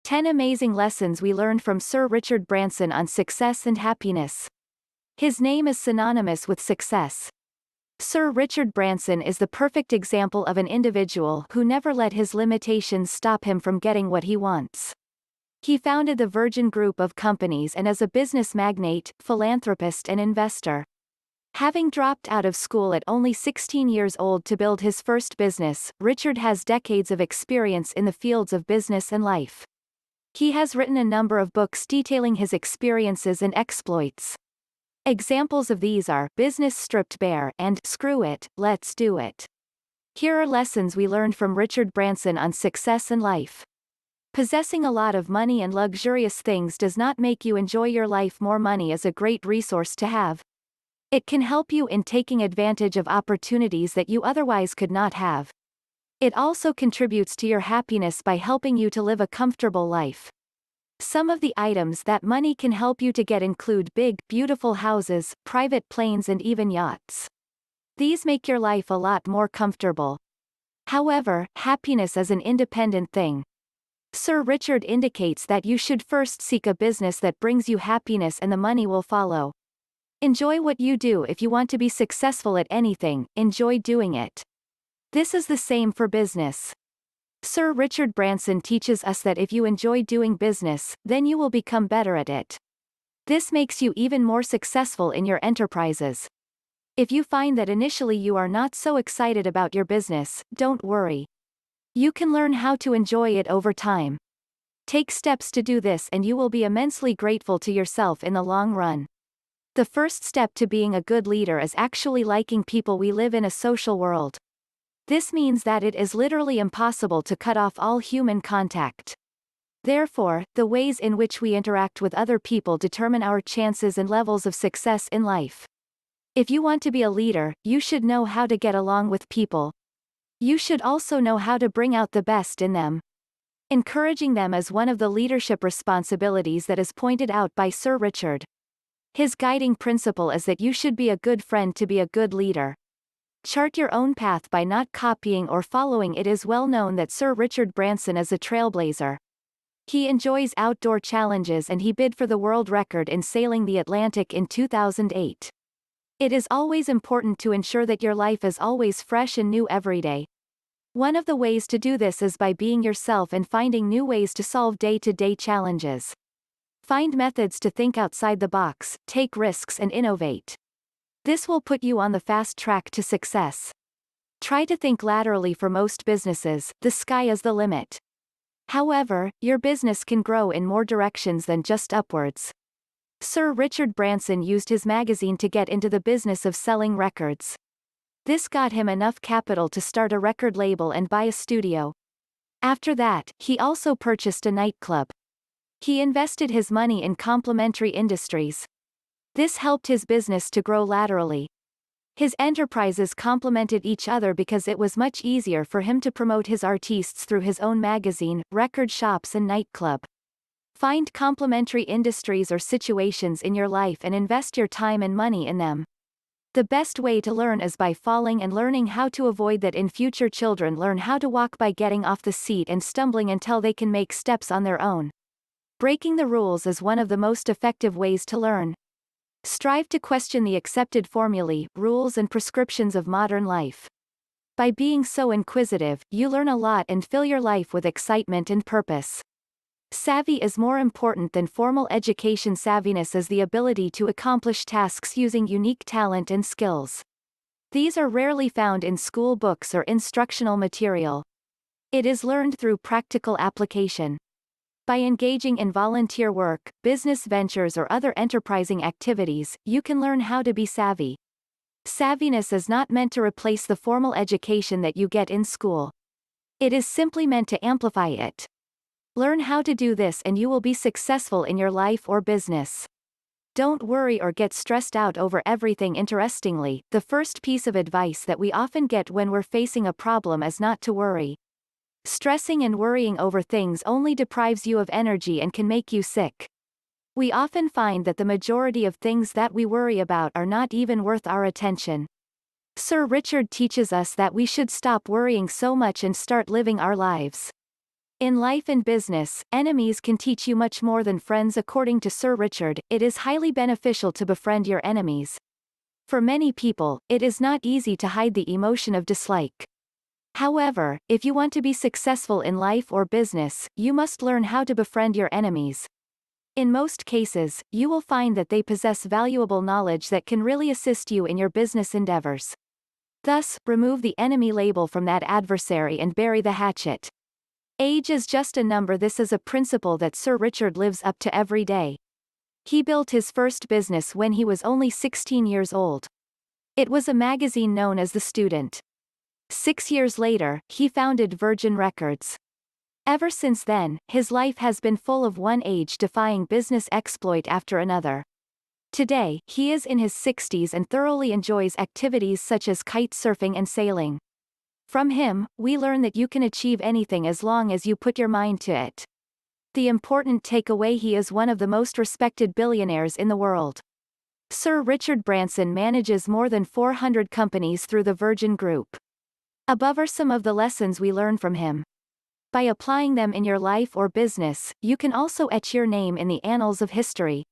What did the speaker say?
10 amazing lessons we learned from Sir Richard Branson on success and happiness. His name is synonymous with success. Sir Richard Branson is the perfect example of an individual who never let his limitations stop him from getting what he wants. He founded the Virgin Group of companies and is a business magnate, philanthropist and investor. Having dropped out of school at only 16 years old to build his first business, Richard has decades of experience in the fields of business and life. He has written a number of books detailing his experiences and exploits. Examples of these are Business Stripped Bare and Screw It, Let's Do It. Here are lessons we learned from Richard Branson on success and life. Possessing a lot of money and luxurious things does not make you enjoy your life. More money is a great resource to have. It can help you in taking advantage of opportunities that you otherwise could not have. It also contributes to your happiness by helping you to live a comfortable life. Some of the items that money can help you to get include big, beautiful houses, private planes and even yachts. These make your life a lot more comfortable. However, happiness is an independent thing. Sir Richard indicates that you should first seek a business that brings you happiness and the money will follow. Enjoy what you do. If you want to be successful at anything, enjoy doing it. This is the same for business. Sir Richard Branson teaches us that if you enjoy doing business, then you will become better at it. This makes you even more successful in your enterprises. If you find that initially you are not so excited about your business, don't worry. You can learn how to enjoy it over time. Take steps to do this and you will be immensely grateful to yourself in the long run. The first step to being a good leader is actually liking people. We live in a social world. This means that it is literally impossible to cut off all human contact. Therefore, the ways in which we interact with other people determine our chances and levels of success in life. If you want to be a leader, you should know how to get along with people. You should also know how to bring out the best in them. Encouraging them is one of the leadership responsibilities that is pointed out by Sir Richard. His guiding principle is that you should be a good friend to be a good leader. Chart your own path by not copying or following. It is well known that Sir Richard Branson is a trailblazer. He enjoys outdoor challenges and he bid for the world record in sailing the Atlantic in 2008. It is always important to ensure that your life is always fresh and new every day. One of the ways to do this is by being yourself and finding new ways to solve day-to-day challenges. Find methods to think outside the box, take risks and innovate. This will put you on the fast track to success. Try to think laterally. For most businesses, the sky is the limit. However, your business can grow in more directions than just upwards. Sir Richard Branson used his magazine to get into the business of selling records. This got him enough capital to start a record label and buy a studio. After that, he also purchased a nightclub. He invested his money in complementary industries. This helped his business to grow laterally. His enterprises complemented each other because it was much easier for him to promote his artists through his own magazine, record shops and nightclub. Find complementary industries or situations in your life and invest your time and money in them. The best way to learn is by falling and learning how to avoid that in future. Children learn how to walk by getting off the seat and stumbling until they can make steps on their own. Breaking the rules is one of the most effective ways to learn. Strive to question the accepted formulae, rules and prescriptions of modern life. By being so inquisitive, you learn a lot and fill your life with excitement and purpose. Savvy is more important than formal education. Savviness is the ability to accomplish tasks using unique talent and skills. These are rarely found in school books or instructional material. It is learned through practical application. By engaging in volunteer work, business ventures or other enterprising activities, you can learn how to be savvy. Savviness is not meant to replace the formal education that you get in school. It is simply meant to amplify it. Learn how to do this and you will be successful in your life or business. Don't worry or get stressed out over everything. Interestingly, the first piece of advice that we often get when we're facing a problem is not to worry. Stressing and worrying over things only deprives you of energy and can make you sick. We often find that the majority of things that we worry about are not even worth our attention. Sir Richard teaches us that we should stop worrying so much and start living our lives. In life and business, enemies can teach you much more than friends. According to Sir Richard, it is highly beneficial to befriend your enemies. For many people, it is not easy to hide the emotion of dislike. However, if you want to be successful in life or business, you must learn how to befriend your enemies. In most cases, you will find that they possess valuable knowledge that can really assist you in your business endeavors. Thus, remove the enemy label from that adversary and bury the hatchet. Age is just a number. This is a principle that Sir Richard lives up to every day. He built his first business when he was only 16 years old. It was a magazine known as The Student. 6 years later, he founded Virgin Records. Ever since then, his life has been full of one age-defying business exploit after another. Today, he is in his 60s and thoroughly enjoys activities such as kite surfing and sailing. From him, we learn that you can achieve anything as long as you put your mind to it. The important takeaway: he is one of the most respected billionaires in the world. Sir Richard Branson manages more than 400 companies through the Virgin Group. Above are some of the lessons we learn from him. By applying them in your life or business, you can also etch your name in the annals of history.